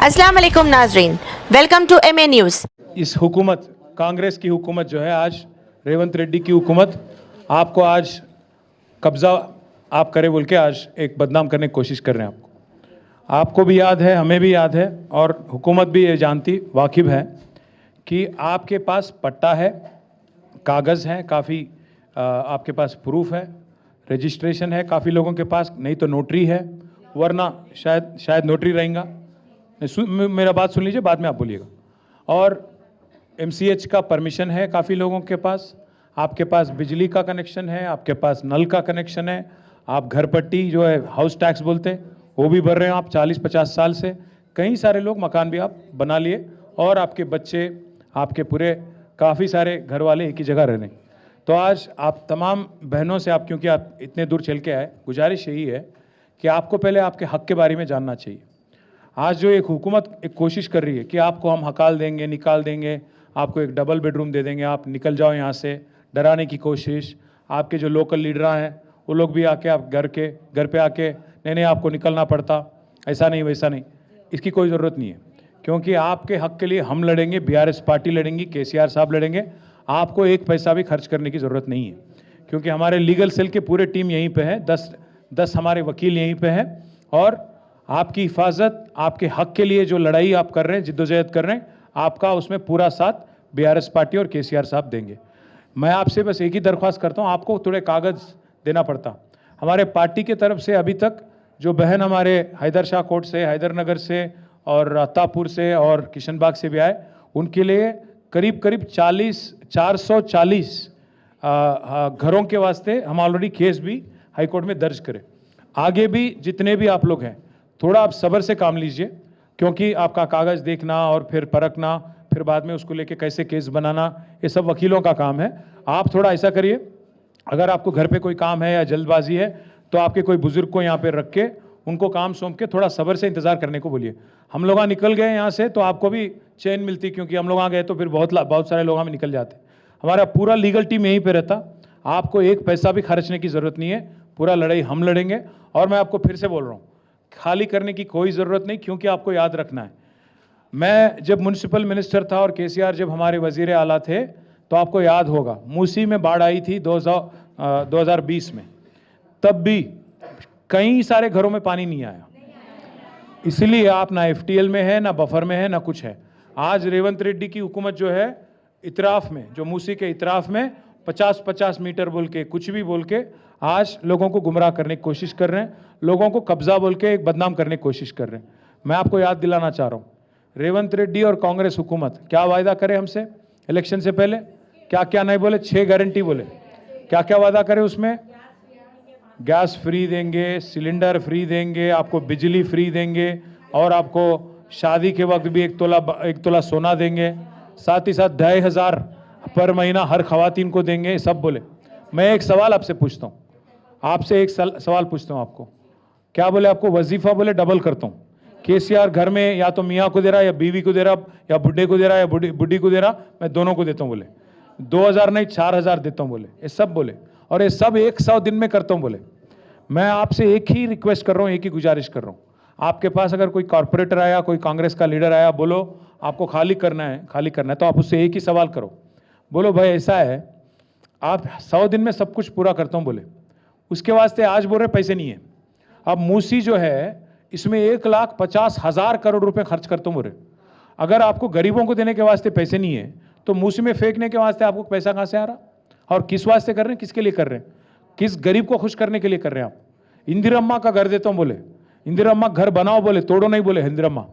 अस्सलाम वालेकुम नाजरीन, वेलकम टू MA न्यूज़। इस हुकूमत, कांग्रेस की हुकूमत जो है, आज रेवंत रेड्डी की हुकूमत आपको आज कब्ज़ा आप करे बोल के आज एक बदनाम करने की कोशिश कर रहे हैं। आपको भी याद है, हमें भी याद है और हुकूमत भी ये जानती वाकिफ़ है कि आपके पास पट्टा है, कागज़ हैं, काफ़ी आपके पास प्रूफ है, रजिस्ट्रेशन है काफ़ी लोगों के पास, नहीं तो नोटरी है, वरना शायद नोटरी रहेगा। मेरा बात सुन लीजिए, बाद में आप बोलिएगा। और MCH का परमिशन है काफ़ी लोगों के पास, आपके पास बिजली का कनेक्शन है, आपके पास नल का कनेक्शन है, आप घर पट्टी जो है हाउस टैक्स बोलते हैं वो भी भर रहे हैं आप 40-50 साल से। कई सारे लोग मकान भी आप बना लिए और आपके बच्चे, आपके पूरे काफ़ी सारे घर वाले एक ही जगह रहने। तो आज आप तमाम बहनों से, आप क्योंकि आप इतने दूर चल के आए, गुजारिश यही है कि आपको पहले आपके हक़ के बारे में जानना चाहिए। आज जो एक हुकूमत एक कोशिश कर रही है कि आपको हम हकाल देंगे, निकाल देंगे, आपको एक डबल बेडरूम दे देंगे, आप निकल जाओ यहाँ से, डराने की कोशिश। आपके जो लोकल लीडर हैं वो लोग भी आके आप घर पे आके नहीं आपको निकलना पड़ता, ऐसा नहीं वैसा नहीं। इसकी कोई ज़रूरत नहीं है, क्योंकि आपके हक़ के लिए हम लड़ेंगे, BRS पार्टी लड़ेंगी, KCR साहब लड़ेंगे। आपको एक पैसा भी खर्च करने की ज़रूरत नहीं है, क्योंकि हमारे लीगल सेल के पूरे टीम यहीं पे है, 10 हमारे वकील यहीं पे हैं और आपकी हिफाजत, आपके हक़ के लिए जो लड़ाई आप कर रहे हैं, जिद्दोजहद कर रहे हैं, आपका उसमें पूरा साथ BRS पार्टी और KCR साहब देंगे। मैं आपसे बस एक ही दरख्वास्त करता हूँ, आपको थोड़े कागज़ देना पड़ता। हमारे पार्टी की तरफ से अभी तक जो बहन हमारे हैदर शाह कोट से, हैदरनगर से और अत्तापुर से और किशनबाग से भी आए, उनके लिए करीब 440 घरों के वास्ते हम ऑलरेडी केस भी हाईकोर्ट में दर्ज करें। आगे भी जितने भी आप लोग हैं, थोड़ा आप सब्र से काम लीजिए, क्योंकि आपका कागज़ देखना और फिर परखना, फिर बाद में उसको लेके कैसे केस बनाना, ये सब वकीलों का काम है। आप थोड़ा ऐसा करिए, अगर आपको घर पे कोई काम है या जल्दबाजी है तो आपके कोई बुजुर्ग को यहाँ पे रख के उनको काम सौंप के थोड़ा सब्र से इंतज़ार करने को बोलिए। हम लोग निकल गए यहाँ से तो आपको भी चैन मिलती, क्योंकि हम लोग गए तो फिर बहुत सारे लोग निकल जाते। हमारा पूरा लीगल टीम यहीं पर रहता, आपको एक पैसा भी खर्चने की ज़रूरत नहीं है, पूरा लड़ाई हम लड़ेंगे। और मैं आपको फिर से बोल रहा हूँ, खाली करने की कोई ज़रूरत नहीं, क्योंकि आपको याद रखना है, मैं जब म्युनिसिपल मिनिस्टर था और KCR जब हमारे वज़ीर आला थे, तो आपको याद होगा मूसी में बाढ़ आई थी 2020 में, तब भी कई सारे घरों में पानी नहीं आया। इसलिए आप ना FTL में है, ना बफर में है, ना कुछ है। आज रेवंत रेड्डी की हुकूमत जो है, इतराफ़ में, जो मूसी के इतराफ़ में 50-50 मीटर बोल के, कुछ भी बोल के आज लोगों को गुमराह करने की कोशिश कर रहे हैं, लोगों को कब्जा बोल के एक बदनाम करने की कोशिश कर रहे हैं। मैं आपको याद दिलाना चाह रहा हूँ, रेवंत रेड्डी और कांग्रेस हुकूमत क्या वायदा करे हमसे इलेक्शन से पहले, क्या क्या नहीं बोले, 6 गारंटी बोले, क्या क्या वादा करे उसमें? गैस फ्री देंगे, सिलेंडर फ्री देंगे, आपको बिजली फ्री देंगे और आपको शादी के वक्त भी एक तोला सोना देंगे, साथ ही साथ 2,500 पर महीना हर खवातीन को देंगे, सब बोले। मैं एक सवाल आपसे पूछता हूँ, सवाल पूछता हूँ आपको, क्या बोले? आपको वजीफा बोले डबल करता हूँ। KCR घर में या तो मियाँ को दे रहा, या बीवी को दे रहा, या बुढ़े को दे रहा, या बुढ़ी को दे रहा, मैं दोनों को देता हूँ बोले। 2,000 नहीं 4,000 देता हूँ बोले, ये सब बोले, और ये सब 100 दिन में करता हूँ बोले। मैं आपसे एक ही रिक्वेस्ट कर रहा हूँ, एक ही गुजारिश कर रहा हूँ, आपके पास अगर कोई कॉरपोरेटर आया, कोई कांग्रेस का लीडर आया, बोलो आपको खाली करना है, तो आप उससे एक ही सवाल करो, बोलो भाई ऐसा है, आप 100 दिन में सब कुछ पूरा करता हूँ बोले, उसके वास्ते आज बोल रहे पैसे नहीं है। अब मूसी जो है, इसमें 1,50,000 करोड़ रुपए खर्च करता हूँ बोले। अगर आपको गरीबों को देने के वास्ते पैसे नहीं है, तो मूसी में फेंकने के वास्ते आपको पैसा कहाँ से आ रहा? और किस वास्ते कर रहे हैं, किसके लिए कर रहे हैं, किस गरीब को खुश करने के लिए कर रहे हैं आप? इंदिरम्मा का घर देता हूँ बोले, इंदिरम्मा घर बनाओ बोले, तोड़ो नहीं बोले इंदिरम्मा।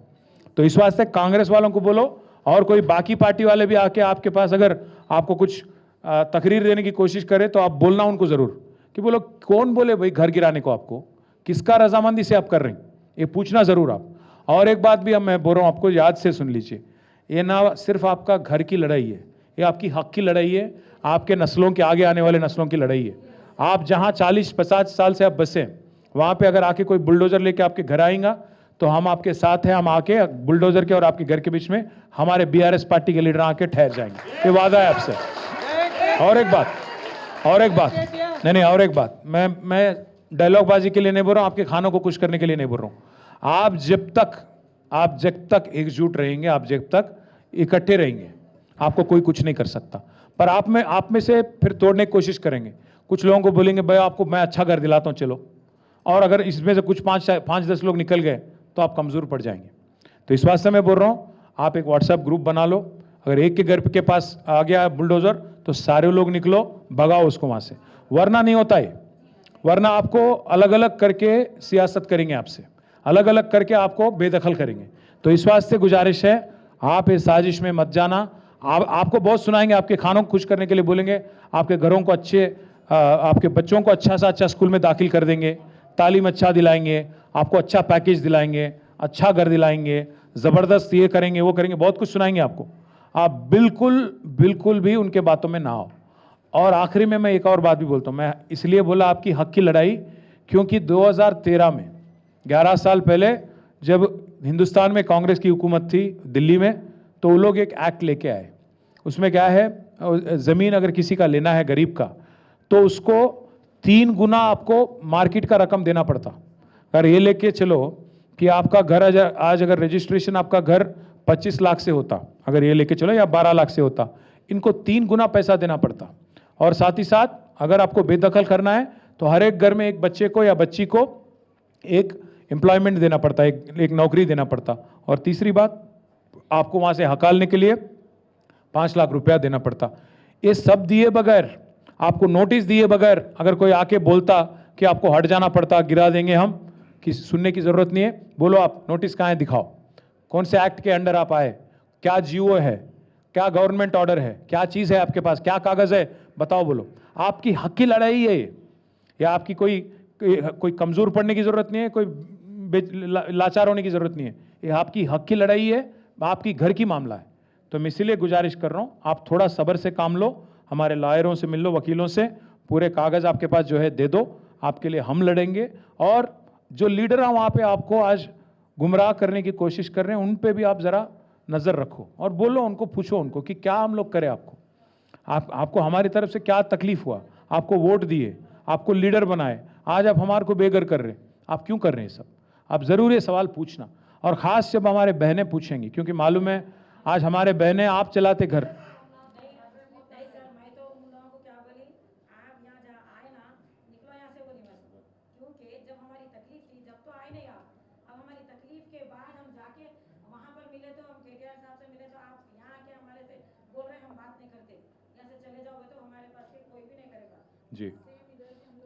तो इस वास्ते कांग्रेस वालों को बोलो, और कोई बाकी पार्टी वाले भी आके आपके पास अगर आपको कुछ तकरीर देने की कोशिश करे, तो आप बोलना उनको ज़रूर कि बोलो कौन बोले भाई घर गिराने को, आपको किसका रजामंदी से आप कर रहे हैं, ये पूछना ज़रूर आप। और एक बात भी मैं बोल रहा हूँ, आपको याद से सुन लीजिए, ये ना सिर्फ आपका घर की लड़ाई है, ये आपकी हक की लड़ाई है, आपके नस्लों के, आगे आने वाले नस्लों की लड़ाई है। आप जहाँ 40-50 साल से आप बसे, वहाँ पे अगर आके कोई बुलडोज़र लेके आपके घर आएगा, तो हम आपके साथ हैं, हम आके बुलडोज़र के और आपके घर के बीच में हमारे BRS पार्टी के लीडर आके ठहर जाएंगे, ये वादा है आपसे। और एक बात, मैं डायलॉग बाजी के लिए नहीं बोल रहा हूँ, आपके खानों को खुश करने के लिए नहीं बोल रहा हूँ। आप जब तक आप जब तक एकजुट रहेंगे, आप जब तक इकट्ठे रहेंगे, आपको कोई कुछ नहीं कर सकता। पर आप में से फिर तोड़ने की कोशिश करेंगे। कुछ लोगों को बोलेंगे भाई आपको मैं अच्छा घर दिलाता हूँ चलो, और अगर इसमें से कुछ 5-10 लोग निकल गए तो आप कमज़ोर पड़ जाएंगे। तो इस वास्ते मैं बोल रहा हूँ, आप एक व्हाट्सएप ग्रुप बना लो। अगर एक के घर के पास आ गया बुलडोज़र तो सारे लोग निकलो, भगाओ उसको वहाँ से, वरना नहीं होता है। वरना आपको अलग अलग करके सियासत करेंगे, आपसे अलग अलग करके आपको बेदखल करेंगे। तो इस वास्ते गुजारिश है, आप इस साजिश में मत जाना। आपको बहुत सुनाएंगे, आपके खानों को खुश करने के लिए बोलेंगे, आपके घरों को आपके बच्चों को अच्छा सा अच्छा स्कूल में दाखिल कर देंगे, तालीम अच्छा दिलाएंगे, आपको अच्छा पैकेज दिलाएंगे, अच्छा घर दिलाएंगे, ज़बरदस्त ये करेंगे वो करेंगे, बहुत कुछ सुनाएंगे आपको। आप बिल्कुल भी उनके बातों में ना आओ। और आखिरी में मैं एक और बात भी बोलता हूँ, मैं इसलिए बोला आपकी हक की लड़ाई, क्योंकि 2013 में 11 साल पहले जब हिंदुस्तान में कांग्रेस की हुकूमत थी दिल्ली में, तो वो लोग एक एक्ट लेके आए। उसमें क्या है, ज़मीन अगर किसी का लेना है गरीब का, तो उसको 3 गुना आपको मार्केट का रकम देना पड़ता। अगर ये लेके चलो कि आपका घर आज अगर रजिस्ट्रेशन आपका घर 25 लाख से होता, अगर ये लेके चलो, या 12 लाख से होता, इनको 3 गुना पैसा देना पड़ता। और साथ ही साथ अगर आपको बेदखल करना है तो हर एक घर में एक बच्चे को या बच्ची को एक एम्प्लॉयमेंट देना पड़ता, एक नौकरी देना पड़ता। और तीसरी बात, आपको वहाँ से हकालने के लिए 5 लाख रुपया देना पड़ता। ये सब दिए बगैर, आपको नोटिस दिए बगैर अगर कोई आके बोलता कि आपको हट जाना पड़ता, गिरा देंगे हम, कि सुनने की ज़रूरत नहीं है। बोलो आप नोटिस कहाँ है, दिखाओ, कौन से एक्ट के अंडर आप आए, क्या जीओ है, क्या गवर्नमेंट ऑर्डर है, क्या चीज़ है आपके पास, क्या कागज़ है, बताओ। बोलो, आपकी हक की लड़ाई है ये, या आपकी कोई कमज़ोर पड़ने की ज़रूरत नहीं है, कोई लाचार होने की ज़रूरत नहीं है। ये आपकी हक की लड़ाई है, आपकी घर की मामला है। तो मैं इसीलिए गुजारिश कर रहा हूँ, आप थोड़ा सब्र से काम लो, हमारे लॉयरों से मिल लो, वकीलों से, पूरे कागज़ आपके पास जो है दे दो, आपके लिए हम लड़ेंगे। और जो लीडर हैं वहाँ पे आपको आज गुमराह करने की कोशिश कर रहे हैं, उन पे भी आप ज़रा नज़र रखो और बोलो उनको, पूछो उनको कि क्या हम लोग करें, आपको हमारी तरफ से क्या तकलीफ हुआ, आपको वोट दिए, आपको लीडर बनाए, आज आप हमारे को बेघर कर रहे हैं, आप क्यों कर रहे हैं सब। आप ज़रूर ये सवाल पूछना, और ख़ास जब हमारे बहनें पूछेंगी, क्योंकि मालूम है आज हमारे बहनें आप चलाते घर। जी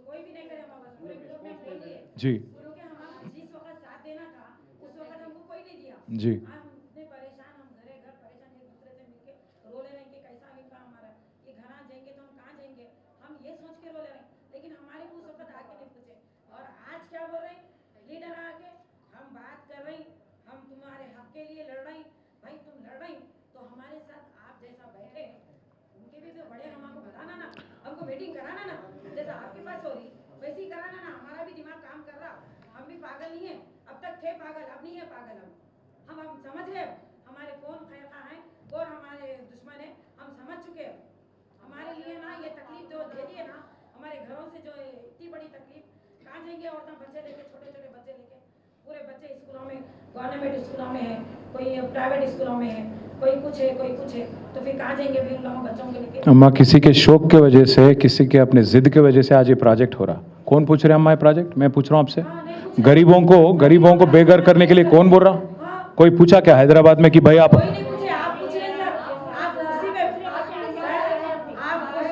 कोई भी नहीं करे, पूरे ग्रुप में बोलिए जी क्योंकि हमारा जिस वक्त साथ देना था उस वक्त हमको कोई नहीं दिया। जी हम इतने परेशान, हम घर परेशान, एक दूसरे से मिलके रो ले रहे हैं कि कैसा विपा हमारा, ये घर जाएंगे तो हम कहाँ जाएंगे, हम ये सोच के रो ले रहे हैं। लेकिन हमारे को उस वक्त आके नहीं पूछे, और आज क्या बोल रहे हैं लीडर आके, हम बात कर रहे हैं, हम तुम्हारे हक के लिए लड़ रहे हैं। भाई तुम लड़ रहे हैं तो हमारे साथ आप जैसा बैठे, उनके भी तो बड़े हमको बताना ना, हमको मीटिंग कराना ना, जैसा आपके पास हो रही वैसे ही कराना ना। हमारा भी दिमाग काम कर रहा, हम भी पागल नहीं है, अब तक थे पागल, अब नहीं है पागल। हम समझ गए हमारे कौन खैरखा है, कौन हमारे दुश्मन है, हम समझ चुके हैं। हमारे लिए ना ये तकलीफ जो दे दी है ना, हमारे घरों से जो इतनी बड़ी तकलीफ, कहाँ जाएंगे औरतें बच्चे लेके, छोटे छोटे बच्चे लेके, पूरे बच्चे स्कूलों में, गवर्नमेंट स्कूलों में है, कोई प्राइवेट स्कूलों में है, कोई कुछ है कोई कुछ है, तो फिर कहाँ जाएंगे भी उन लोगों बच्चों के लेके। अम्मा, किसी के शौक के वजह से, किसी के अपने जिद के वजह से आज ये प्रोजेक्ट हो रहा। कौन पूछ रहे हैं अम्मा ये प्रोजेक्ट? मैं पूछ रहा हूँ आपसे। गरीबों को बेघर करने के लिए कौन बोल रहा? कोई पूछा क्या हैदराबाद में कि भाई आप? कोई नहीं पूछे, आप पूछ रहे सर, आप कुर्सी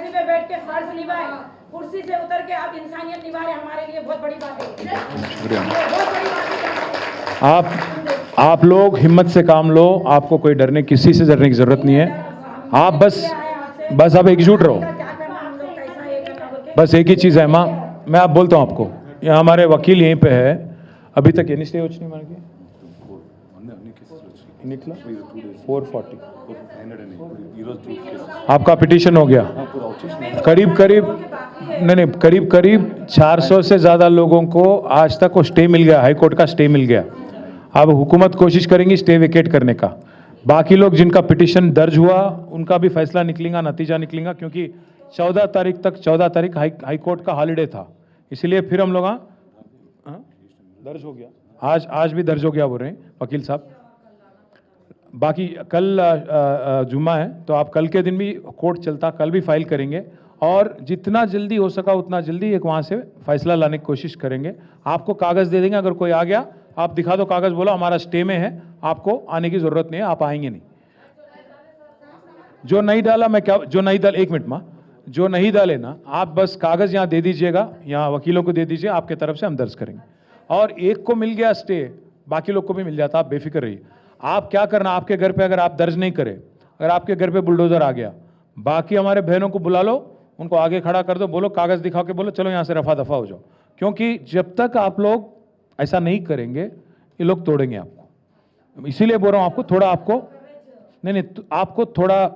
पे बैठ के फर्ज निभाए, कुर्सी से उतर के आप इंसानियत निभा रहे, हमारे लिए बहुत बड़ी बात है, बहुत बड़ी बात है। आप लोग हिम्मत से काम लो, आपको कोई डरने, किसी से डरने की जरूरत नहीं है। आप बस आप एकजुट रहो। बस एक ही चीज़ है माँ, मैं आप बोलता हूँ आपको, यहाँ हमारे वकील यहीं पे है, अभी तक एनी स्टे नहीं मार गया, निकला 440, आपका पिटीशन हो गया। करीब 400 से ज़्यादा लोगों को आज तक वो स्टे मिल गया, हाई कोर्ट का स्टे मिल गया। अब हुकूमत कोशिश करेंगी स्टे वेकेट करने का। बाकी लोग जिनका पिटीशन दर्ज हुआ उनका भी फैसला निकलेगा, नतीजा निकलेगा, क्योंकि 14 तारीख हाई कोर्ट का हॉलीडे था, इसलिए फिर हम लोग दर्ज हो गया, आज भी दर्ज हो गया बोल रहे हैं वकील साहब। बाकी कल जुम्मा है तो आप कल के दिन भी कोर्ट चलता, कल भी फाइल करेंगे और जितना जल्दी हो सका उतना जल्दी एक वहाँ से फैसला लाने की कोशिश करेंगे। आपको कागज़ दे देंगे, अगर कोई आ गया आप दिखा दो कागज़, बोलो हमारा स्टे में है, आपको आने की ज़रूरत नहीं है, आप आएंगे नहीं। जो नहीं डाला मैं क्या, जो नहीं डाल, एक मिनट माँ, जो नहीं डाले ना आप बस कागज़ यहाँ दे दीजिएगा, यहाँ वकीलों को दे दीजिए, आपके तरफ से हम दर्ज करेंगे। और एक को मिल गया स्टे, बाकी लोग को भी मिल जाता, आप बेफिक्र रहिए। आप क्या करना, आपके घर पे अगर आप दर्ज नहीं करें, अगर आपके घर पे बुलडोजर आ गया, बाकी हमारे बहनों को बुला लो, उनको आगे खड़ा कर दो, बोलो कागज़ दिखा के बोलो चलो यहाँ से रफा दफा हो जाओ। क्योंकि जब तक आप लोग ऐसा नहीं करेंगे ये लोग तोड़ेंगे आपको। इसीलिए बोल रहा हूँ आपको थोड़ा, आपको नहीं, आपको थोड़ा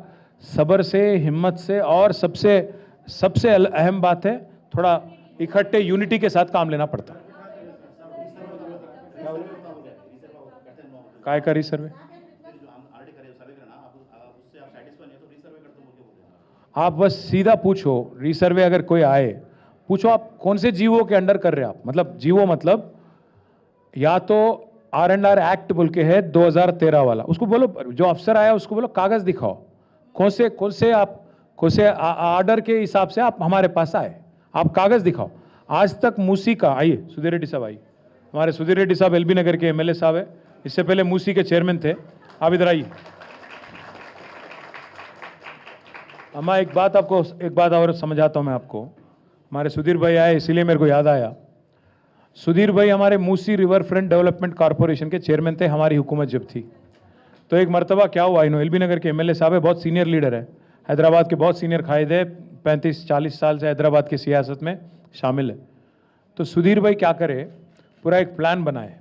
सब्र से, हिम्मत से, और सबसे अहम बात है थोड़ा इकट्ठे यूनिटी के साथ काम लेना पड़ता। काय का रिसर्वे? आप बस सीधा पूछो, रिसर्वे अगर कोई आए पूछो आप कौन से जीवो के अंडर कर रहे हैं आप, मतलब जीवो मतलब या तो R&R एक्ट बोल के है 2013 वाला, उसको बोलो, जो अफसर आया उसको बोलो कागज दिखाओ, कौन से आर्डर के हिसाब से आप हमारे पास आए, आप कागज दिखाओ। आज तक मूसी का, आइए सुधीर रेड्डी साहब आइए, हमारे सुधीर रेड्डी साहब एलबी नगर के MLA साहब है, इससे पहले मूसी के चेयरमैन थे, आप इधर आइए। अम्मा एक बात और समझाता हूं मैं आपको, हमारे सुधीर भाई आए इसलिए मेरे को याद आया। सुधीर भाई हमारे Musi river front development corporation के चेयरमैन थे हमारी हुकूमत जब थी। तो एक मरतबा क्या हुआ, इन्हों एलबी नगर के MLA साहब है, बहुत सीनियर लीडर है, हैदराबाद के बहुत सीनियर कायद है, 35-40 साल से हैदराबाद की सियासत में शामिल है। तो सुधीर भाई क्या करे, पूरा एक प्लान बनाए,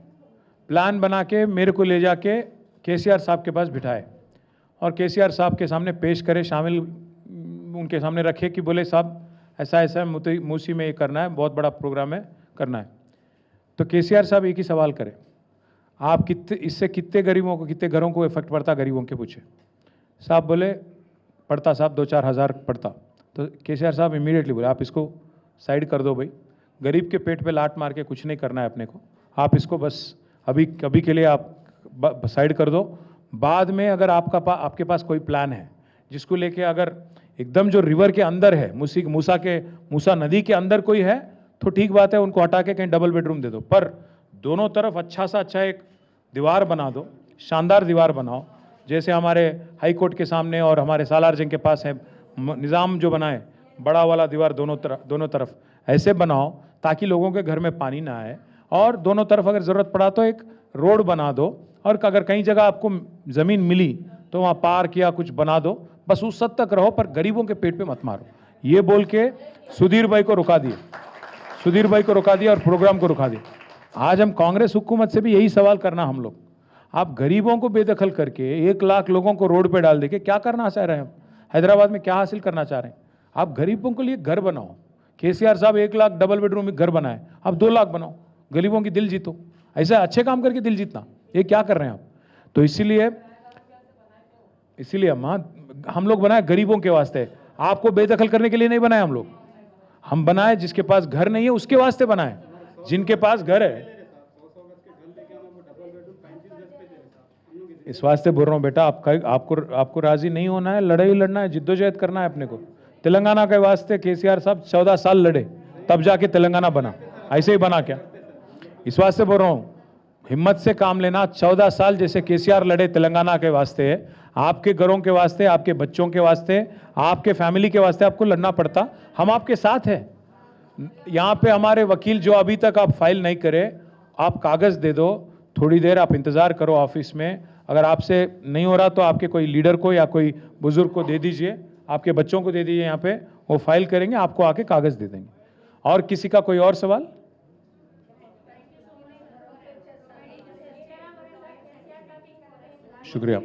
प्लान बना के मेरे को ले जाके KCR साहब के पास बिठाए और KCR साहब के सामने पेश करे, शामिल उनके सामने रखे कि बोले साहब ऐसा ऐसा मूसी में ये करना है, बहुत बड़ा प्रोग्राम है, करना है। तो KCR साहब एक ही सवाल करे, आप इससे कितने गरीबों को, कितने घरों को इफेक्ट पड़ता, गरीबों के पूछे। साहब बोले पड़ता साहब 2-4 हज़ार पड़ता। तो KCR साहब इमीडिएटली बोले आप इसको साइड कर दो भाई, गरीब के पेट पे लात मार के कुछ नहीं करना है अपने को, आप इसको बस अभी के लिए आप साइड कर दो। बाद में अगर आपके पास कोई प्लान है जिसको लेके, अगर एकदम जो रिवर के अंदर है, मूसा नदी के अंदर कोई है तो ठीक बात है, उनको हटा के कहीं डबल बेडरूम दे दो, पर दोनों तरफ अच्छा एक दीवार बना दो, शानदार दीवार बनाओ, जैसे हमारे हाई कोर्ट के सामने और हमारे सालार जंग के पास है निज़ाम जो बनाए, बड़ा वाला दीवार दोनों तरफ ऐसे बनाओ ताकि लोगों के घर में पानी ना आए, और दोनों तरफ अगर ज़रूरत पड़ा तो एक रोड बना दो, और अगर कहीं जगह आपको ज़मीन मिली तो वहाँ पार्क या कुछ बना दो, बस उस हद तक रहो, पर गरीबों के पेट पे मत मारो। ये बोल के सुधीर भाई को रुका दिया और प्रोग्राम को रुका दिया। आज हम कांग्रेस हुकूमत से भी यही सवाल करना हम लोग, आप गरीबों को बेदखल करके 1 लाख लोगों को रोड पे डाल देके क्या करना चाह रहे हैं, हम हैदराबाद में क्या हासिल करना चाह रहे हैं? आप गरीबों के लिए घर बनाओ, KCR साहब 1 लाख डबल बेडरूम में घर बनाए, आप 2 लाख बनाओ, गरीबों की दिल जीतो, ऐसा अच्छे काम करके दिल जीतना, ये क्या कर रहे हैं आप? तो इसीलिए हम लोग बनाए गरीबों के वास्ते, आपको बेदखल करने के लिए नहीं बनाए हम बनाए जिसके पास घर नहीं है उसके वास्ते बनाए, जिनके पास घर है इस वास्ते बोल रहा हूँ बेटा, आपको राजी नहीं होना है, लड़ाई लड़ना है, जिद्दोजहद करना है अपने को। तेलंगाना के वास्ते KCR साहब 14 साल लड़े, तब जाके तेलंगाना बना, ऐसे ही बना क्या? इस वास्ते बोल रहा हूँ हिम्मत से काम लेना। 14 साल जैसे KCR लड़े तेलंगाना के वास्ते, आपके घरों के वास्ते, आपके बच्चों के वास्ते, आपके फैमिली के वास्ते आपको लड़ना पड़ता, हम आपके साथ हैं। यहाँ पे हमारे वकील जो अभी तक आप फाइल नहीं करे, आप कागज़ दे दो, थोड़ी देर आप इंतज़ार करो ऑफिस में, अगर आपसे नहीं हो रहा तो आपके कोई लीडर को या कोई बुजुर्ग को दे दीजिए, आपके बच्चों को दे दीजिए, यहाँ पे वो फाइल करेंगे, आपको आके कागज़ दे देंगे। और किसी का कोई और सवाल? शुक्रिया,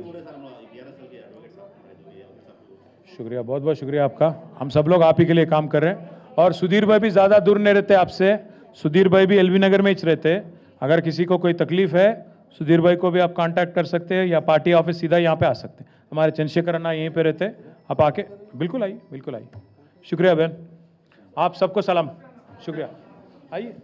बहुत बहुत शुक्रिया आपका, हम सब लोग आप ही के लिए काम कर रहे हैं। और सुधीर भाई भी ज़्यादा दूर नहीं रहते आपसे, सुधीर भाई भी एलबी नगर में ही रहते, अगर किसी को कोई तकलीफ है सुधीर भाई को भी आप कांटेक्ट कर सकते हैं, या पार्टी ऑफिस सीधा यहाँ पे आ सकते हैं, हमारे चंद्रशेखर अन्ना यहीं पे रहते, आप आके बिल्कुल आइए। शुक्रिया बहन, आप सबको सलाम, शुक्रिया, आइए।